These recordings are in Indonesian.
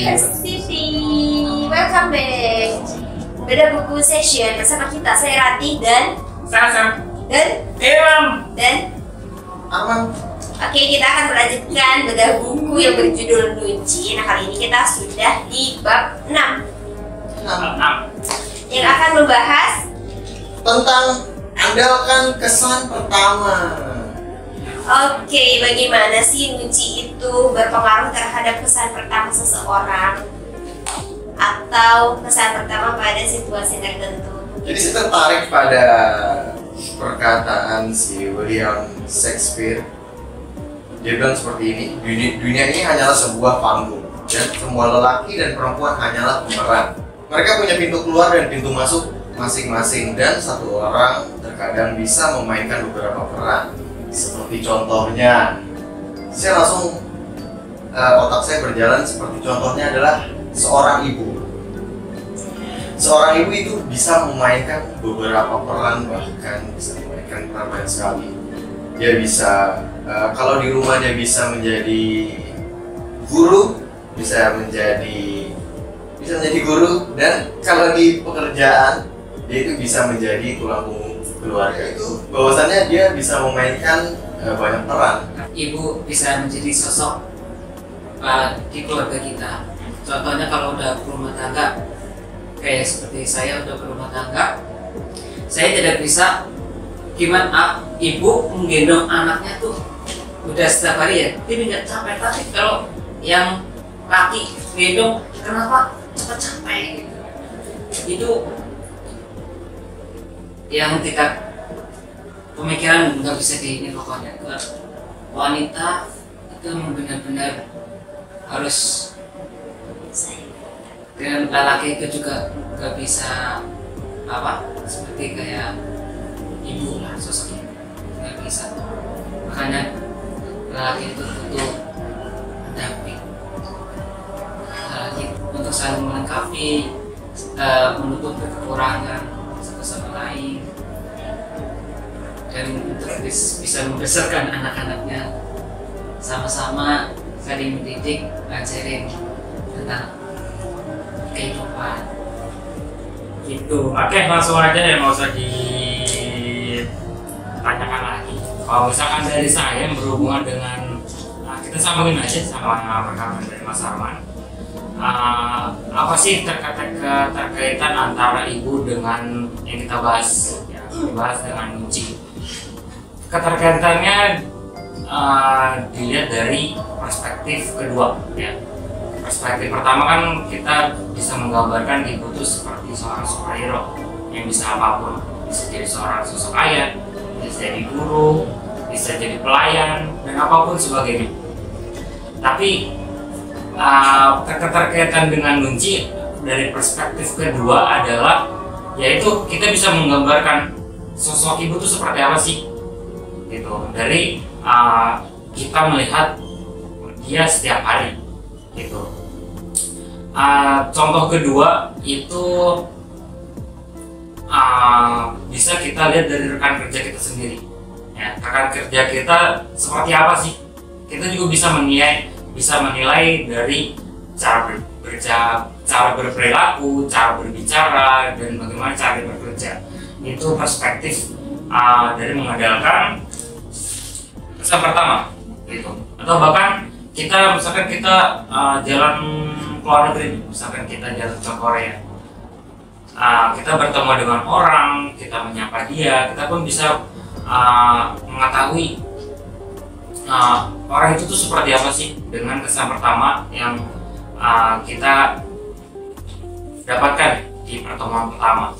University. Welcome back. Beda buku session bersama kita. Saya Ratih dan Sasa dan Ilham dan Arman. Oke, kita akan melanjutkan bedah buku yang berjudul Nunci. Nah, kali ini kita sudah di bab 6 yang akan membahas tentang andalkan kesan pertama. Oke, bagaimana sih Nunci itu berpengaruh terhadap kesan pertama seseorang atau kesan pertama pada situasi tertentu? Jadi saya tertarik pada perkataan si William Shakespeare. Dia bilang seperti ini, dunia ini hanyalah sebuah panggung dan semua lelaki dan perempuan hanyalah pemeran. Mereka punya pintu keluar dan pintu masuk masing-masing, dan satu orang terkadang bisa memainkan beberapa peran. Seperti contohnya, saya langsung otak saya berjalan seperti contohnya adalah seorang ibu. Seorang ibu itu bisa memainkan beberapa peran, bahkan bisa memainkan peran banyak sekali. Dia bisa, kalau di rumah dia bisa menjadi guru, bisa menjadi guru, dan kalau di pekerjaan dia itu bisa menjadi tulang punggung keluarga. Itu bahwasannya dia bisa memainkan banyak peran. Ibu bisa menjadi sosok di keluarga kita. Contohnya kalau udah berumah tangga, kayak seperti saya udah berumah tangga, saya tidak bisa gimana ibu menggendong anaknya tuh udah setiap hari ya, ini nggak capek, tapi kalau yang laki gendong kenapa cepat capek gitu. Itu yang tingkat pemikiran nggak bisa ini pokoknya. Ke wanita itu benar-benar harus, dan lelaki itu juga nggak bisa seperti kayak ibu lah sosoknya, nggak bisa. Makanya lelaki itu butuh pendamping, lelaki untuk saling melengkapi, menutupi kekurangan satu sama lain, dan untuk bisa membesarkan anak-anaknya sama-sama saling mendidik, ngajarin tentang kehidupan gitu. Oke, langsung aja ya, nggak usah ditanyakan lagi. Kalau misalkan dari saya yang berhubungan dengan kita sambungin aja sama perkataan dari Mas Arman. Apa sih terkaitan antara ibu dengan yang kita bahas, ya, dibahas dengan Nunci? Keterkaitannya dilihat dari perspektif kedua, ya. Perspektif pertama kan kita bisa menggambarkan ibu itu seperti seorang superhero yang bisa apapun, bisa jadi seorang sosok ayah, bisa jadi guru, bisa jadi pelayan, dan apapun sebagainya. Tapi keterkaitan dengan Nunci dari perspektif kedua adalah, yaitu kita bisa menggambarkan sosok ibu itu seperti apa sih, gitu, dari kita melihat dia setiap hari, gitu. Contoh kedua itu bisa kita lihat dari rekan kerja kita sendiri, ya. Rekan kerja kita seperti apa sih? Kita juga bisa menilai dari cara berperilaku, cara berbicara, dan bagaimana cara bekerja. Itu perspektif dari mengandalkan kesan pertama, gitu. Atau bahkan kita misalkan kita jalan ke luar negeri, misalkan kita jalan ke Korea, kita bertemu dengan orang, kita menyapa dia, kita pun bisa mengetahui orang itu tuh seperti apa sih dengan kesan pertama yang kita dapatkan di pertemuan pertama.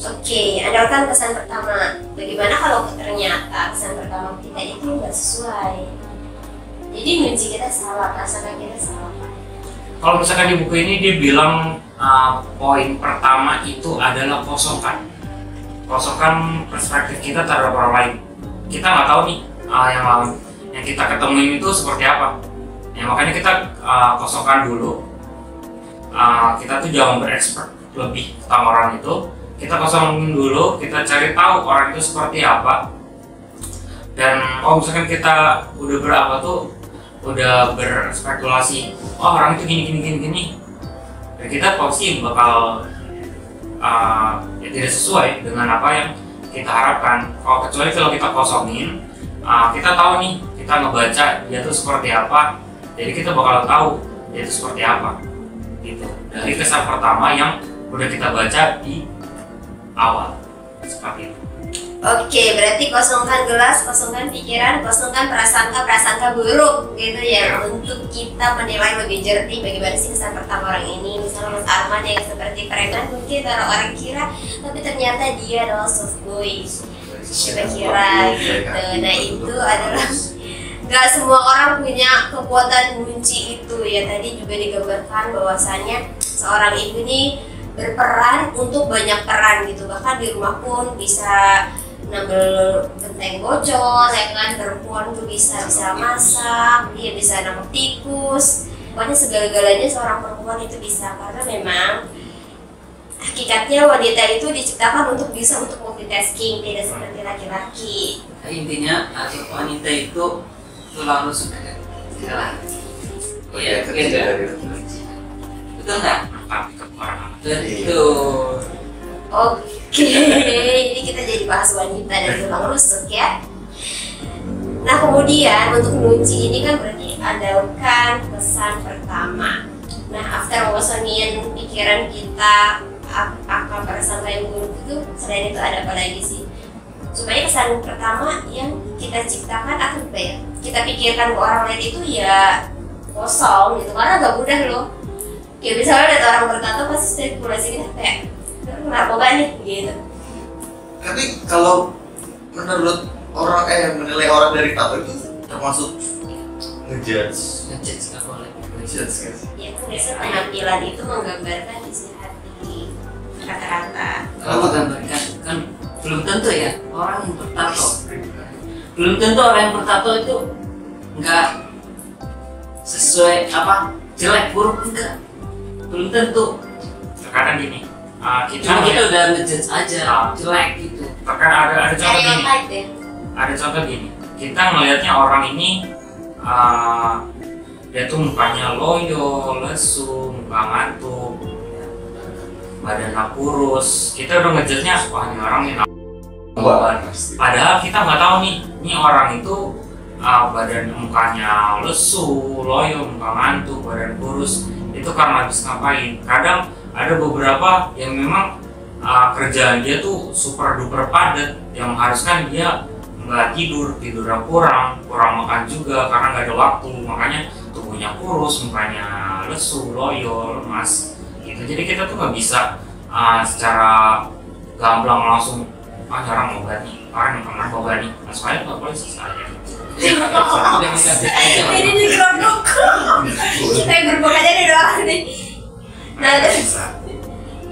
Oke, andalkan kesan pertama. Bagaimana kalau ternyata kesan pertama kita itu nggak sesuai? Jadi Nunci kita salah, rasakan kita salah. Kalau misalkan di buku ini dia bilang poin pertama itu adalah kosongkan perspektif kita terhadap orang lain. Kita nggak tahu nih yang kita ketemuin itu seperti apa. Ya, makanya kita kosongkan dulu. Kita tuh jangan berekspert lebih tentang orang itu. Kita kosongin dulu, kita cari tahu orang itu seperti apa. Dan kalau misalkan kita udah berapa tuh udah berspekulasi, oh orang itu gini, dan kita pasti bakal ya tidak sesuai dengan apa yang kita harapkan. Kecuali kalau kita kosongin, kita tahu nih, kita ngebaca dia tuh seperti apa, jadi kita bakal tahu dia itu seperti apa gitu dari kesan pertama yang udah kita baca di awal, seperti itu. Oke, berarti kosongkan gelas, kosongkan pikiran, kosongkan prasangka buruk gitu ya, untuk kita menilai lebih jernih bagaimana sih kesan pertama orang ini. Misalnya Mas Arman yang seperti preman, mungkin orang kira, tapi ternyata dia adalah soft boy, siapa kira gitu. Nah itu adalah gak semua orang punya kekuatan kunci itu ya. Tadi juga digambarkan bahwasannya seorang ibu ini berperan untuk banyak peran gitu, bahkan di rumah pun bisa nambel genteng bocor ya kan, perempuan tuh bisa masak, dia bisa nangkep tikus, pokoknya segala-galanya seorang perempuan itu bisa, karena memang hakikatnya wanita itu diciptakan untuk bisa untuk multitasking, tidak seperti laki-laki. Intinya wanita itu selalu suka segala. Iya, betul nggak? Betul. Oke, ini kita jadi bahas wanita dan tulang rusuk ya. Nah kemudian untuk mengunci ini kan berarti andalkan pesan pertama. Nah after mengosongin pikiran kita akan prasangka yang buruk itu, selain itu ada apa lagi sih? Supaya kesan pertama yang kita ciptakan atau apa ya, kita pikirkan ke orang lain itu ya kosong gitu, karena gak mudah loh. Kayak misalnya ada orang bertato pasti spekulasi kita kayak narkoba nih gitu. Tapi kalau menurut orang menilai orang dari tato itu termasuk ngejudge Nggak boleh. ngejudge kan? Ya kan biasanya penampilan itu menggambarkan isi hati rata-rata. Kalau menggambarkan kan belum tentu ya orang yang bertato. Belum tentu orang yang bertato itu nggak sesuai apa, jelek buruk enggak. Belum tentu. Terkadang gini, Cuma kita udah ngejudge aja jelek gitu. terkadang ada contoh gini, Stereotype deh. ada contoh gini, kita ngelihatnya orang ini dia tuh mukanya loyo, lesu, muka ngantuk, badannya kurus, kita udah ngejudge-nya, wah ini orang ini Wah, padahal kita nggak tahu nih, ini orang itu badan mukanya lesu, loyo, muka ngantuk, badan kurus, itu karena habis ngapain. Kadang ada beberapa yang memang kerjaan dia tuh super duper padat, yang mengharuskan dia nggak tidurnya kurang makan juga karena nggak ada waktu, makanya tubuhnya kurus, mukanya lesu, loyo, lemas gitu. Jadi kita tuh nggak bisa secara gamblang langsung orang mau ganti, orang yang mau ganti, soalnya nggak boleh sih saya. Ini digerondok. Kita yang berbuka aja deh doang nih. Nah,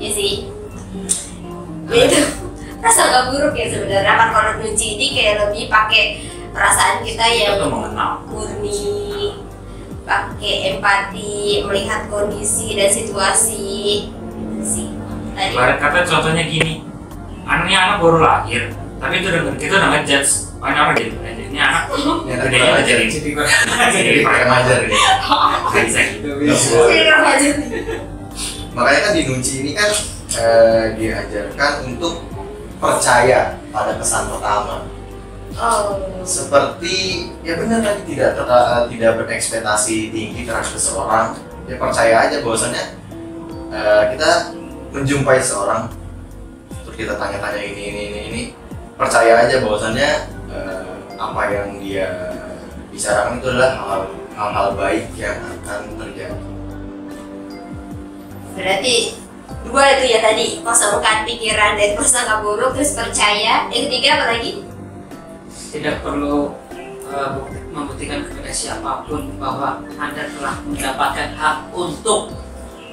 ya sih. Itu prasangka buruk ya sebenarnya. Kan kalau kunci ini kayak lebih pakai perasaan kita yang murni, pakai empati, melihat kondisi dan situasi. Itu sih. Tadi. Ibarat kata contohnya gini, anak baru lahir, tapi itu kita udah ngejudge, orang gitu aja. Ini anak gedenya udah jadi remaja ini. bisa gitu. Makanya kan di Nunci ini kan diajarkan untuk percaya pada kesan pertama. Oh. Seperti ya benar tadi tidak berekspektasi tinggi terhadap seseorang, ya percaya aja bahwasannya kita menjumpai seseorang terus kita tanya-tanya ini percaya aja bahwasannya apa yang dia bicarakan itu adalah hal-hal baik yang akan terjadi. Berarti dua itu ya tadi, kosongkan pikiran dan prasangka buruk, terus percaya. Yang ketiga apa lagi? Tidak perlu membuktikan kepada siapapun bahwa Anda telah mendapatkan hak untuk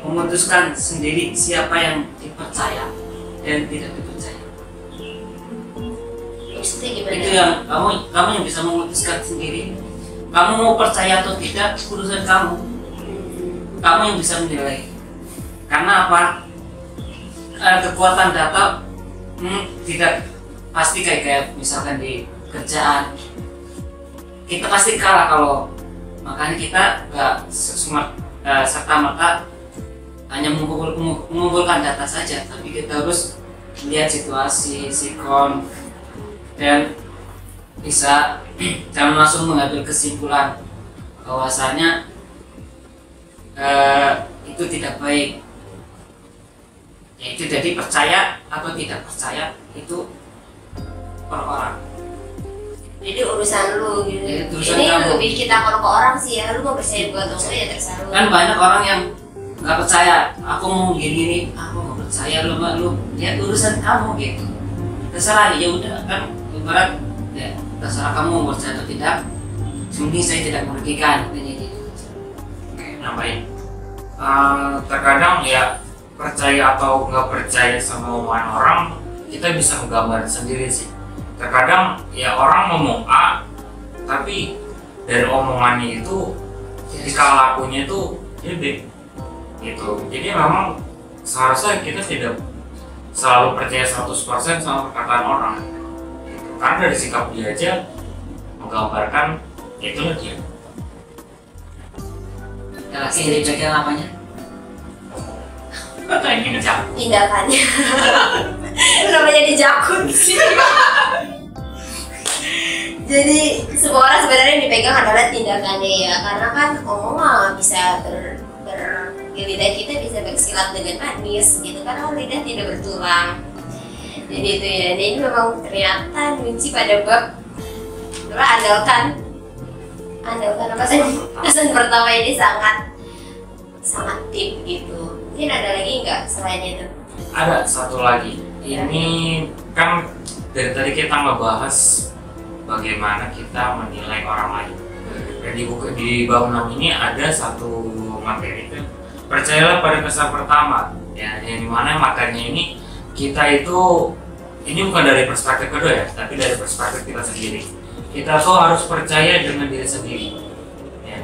memutuskan sendiri siapa yang dipercaya dan tidak dipercaya. Maksudnya gimana? Itu yang kamu yang bisa memutuskan sendiri. Kamu mau percaya atau tidak, urusan kamu. Kamu yang bisa menilai. Karena apa? Kekuatan data tidak pasti kayak misalkan di kerjaan. Kita pasti kalah kalau Makanya kita nggak serta-merta hanya mengumpulkan data saja, tapi kita harus melihat situasi, sikon, dan bisa jangan langsung mengambil kesimpulan bahwasanya itu tidak baik. Yaitu jadi percaya atau tidak percaya itu per orang. Jadi urusan lu gitu. Ya, urusan ini kamu. lebih kita kalau ke orang sih ya, lu mau percaya gua atau enggak ya terserah lu. Kan banyak orang yang nggak percaya, aku mau gini, aku mau percaya lu ya urusan kamu gitu. Terserah, ya udah kan ibarat ya terserah kamu mau percaya atau tidak. Sebenarnya saya tidak merugikan gitu. Nambahin. Terkadang ya percaya atau nggak percaya sama omongan orang, kita bisa menggambar sendiri sih. Terkadang ya orang ngomong A, tapi dari omongannya itu jika lakunya itu ya B gitu. Jadi memang seharusnya kita tidak selalu percaya 100% sama perkataan orang gitu. Karena dari sikap dia aja menggambarkan itulah dia. Ya lagi jadi pegang apanya? Kayak gini Cak. Tindakannya. Kenapa jadi jakun sih? Jadi semua orang sebenarnya yang dipegang adalah tindakannya ya, karena kan omongan bisa lidah kita bisa bersilat dengan manis gitu kan, kalau lidah tidak bertulang. Jadi itu ya, jadi ini memang ternyata kunci pada bab andalkan apa sih? Pesan pertama ini sangat tip gitu. Mungkin ada lagi nggak selain itu? Ada satu lagi. Ini kan dari tadi kita ngebahas bagaimana kita menilai orang lain. Dan di buku di bab 6 ini ada satu materi itu, percayalah pada kesan pertama. Ya, yang dimana materinya ini kita itu ini bukan dari perspektif kedua ya, tapi dari perspektif kita sendiri. Kita tuh harus percaya dengan diri sendiri. Ya.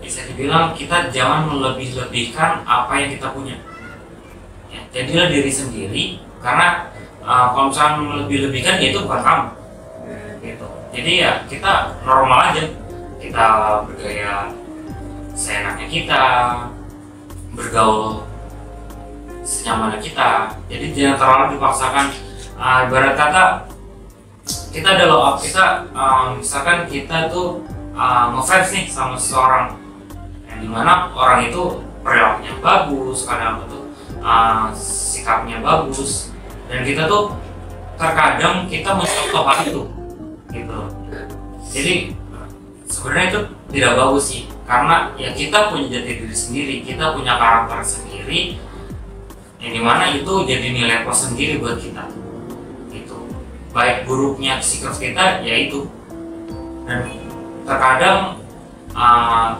Bisa dibilang kita jangan melebih-lebihkan apa yang kita punya. Ya, jadilah diri sendiri, karena kalau misalnya melebih-lebihkan ya itu bukan kamu. Gitu. Jadi ya kita normal aja, kita bergaya seenaknya kita, bergaul senyamannya kita. Jadi jangan terlalu dipaksakan. Ibarat kata kita adalah misalkan kita tuh ngefans nih sama seseorang, yang dimana orang itu perilakunya bagus, kadang itu sikapnya bagus, dan kita tuh terkadang kita mencontoh hal itu gitu. Jadi sebenarnya itu tidak bagus sih, karena ya kita punya jati diri sendiri, kita punya karakter sendiri, yang dimana itu jadi nilai plus sendiri buat kita gitu. Baik buruknya sikap kita ya itu, dan terkadang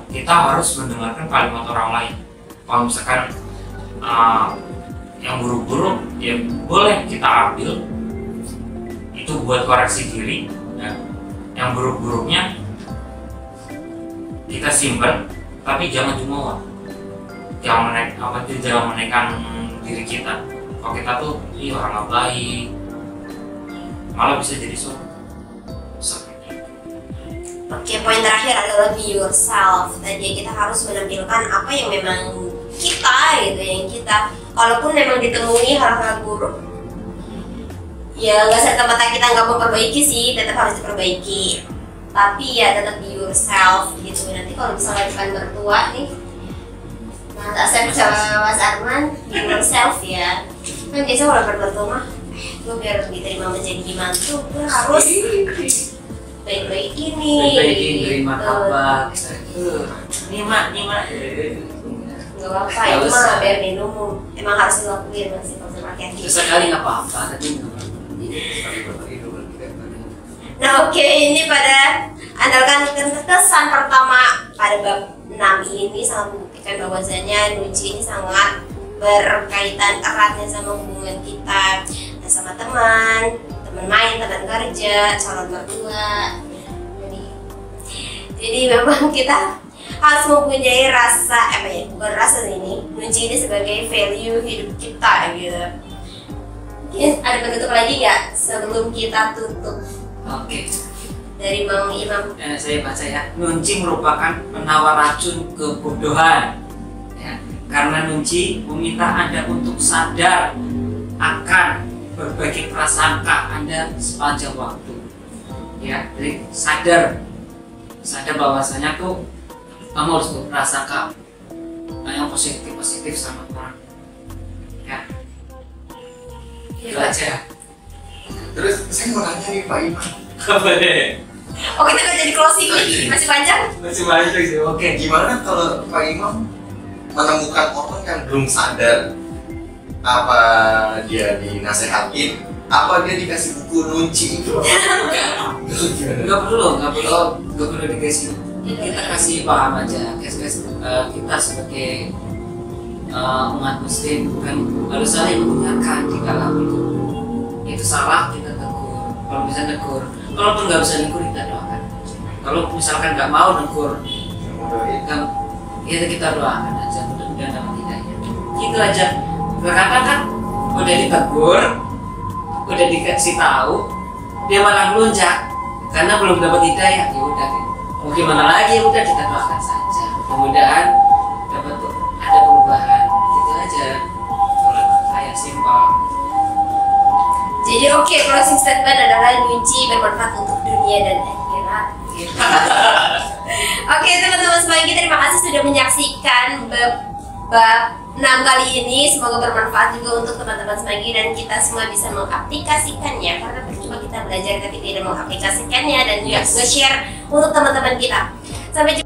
kita harus mendengarkan kalimat orang lain. Kalau misalkan yang buruk-buruk ya boleh kita ambil itu buat koreksi diri, ya. Yang buruk-buruknya kita simpan, tapi jangan jumawa, jangan menaikkan diri kita. Kalau kita tuh orang nggak baik, malah bisa jadi seperti itu. Oke, poin terakhir adalah be yourself. Tadi kita harus menampilkan apa yang memang kita gitu, yang kita kalaupun memang ditemui hal-hal buruk, ya nggak serta-merta kita nggak memperbaiki sih, tetap harus diperbaiki. Tapi ya tetap be yourself gitu. Nanti kalau misalnya bukan mertua nih, Mas Asep sama Mas Arman, be yourself ya. Kan biasa kalau mertua mah, gue biar diterima menjadi mantu, gue harus baik-baikin nih. Baik-baikin, beri martabak. Nima. Gak apa-apa, itu mah biar minum. Emang harus dilakuin masih kalau sama laki-laki. Sesekali nggak apa-apa, tapi Nah oke, ini pada andalkan kesan pertama pada bab 6 ini sangat membuktikan bahwasanya Nunci ini sangat berkaitan eratnya sama hubungan kita, nah, sama teman main, teman kerja, calon mertua. Jadi memang kita harus mempunyai rasa, bukan rasa ini, Nunci ini sebagai value hidup kita gitu. Mungkin ada penutup lagi nggak sebelum kita tutup? Oke. dari Mang Imam. Saya baca ya, nunci merupakan penawar racun kebodohan. Ya, karena nunci meminta Anda untuk sadar akan berbagai prasangka Anda sepanjang waktu. Ya, jadi sadar bahwasanya tuh kamu harus berprasangka yang positif sama orang. Ya, itu aja. Terus saya mau nanya nih Pak Imam. Apa deh? Oh, kita nggak jadi closing lagi, masih panjang. Masih banyak sih. Oke. Gimana kalau Pak Imam menemukan orang yang belum sadar, apa dia dinasehatin, apa dia dikasih buku nunci itu? Nggak perlu dikasih. Kita kasih paham aja, kita sebagai umat muslim kan harus saling mengingatkan di dalam itu salah kita tegur. Kalau bisa tegur, kalaupun nggak bisa negur kita doakan. Kalau misalkan nggak mau negur, ya kita doakan aja mudah-mudahan dapat hidayah. Gitu aja. Kadang kan udah ditegur, udah dikasih tahu, dia malah melunjak karena belum dapat hidayah. Ya udah, mau gimana lagi? Ya udah kita doakan saja. Mudah-mudahan dapat ada perubahan. Gitu aja. Kalau saya simpel. Jadi oke, closing statement adalah nunci bermanfaat untuk dunia dan akhirat. Oke teman-teman semuanya, terima kasih sudah menyaksikan bab 6 kali ini. Semoga bermanfaat juga untuk teman-teman semuanya dan kita semua bisa mengaplikasikannya, karena percuma kita belajar tapi tidak mengaplikasikannya dan juga nge-share untuk teman-teman kita. Sampai jumpa